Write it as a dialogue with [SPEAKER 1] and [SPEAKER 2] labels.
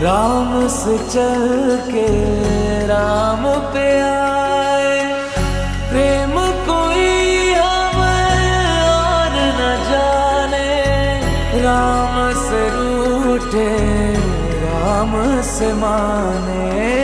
[SPEAKER 1] राम से चल के राम पे आए, प्रेम कोई हमें और न जाने। राम से रूठे राम से माने।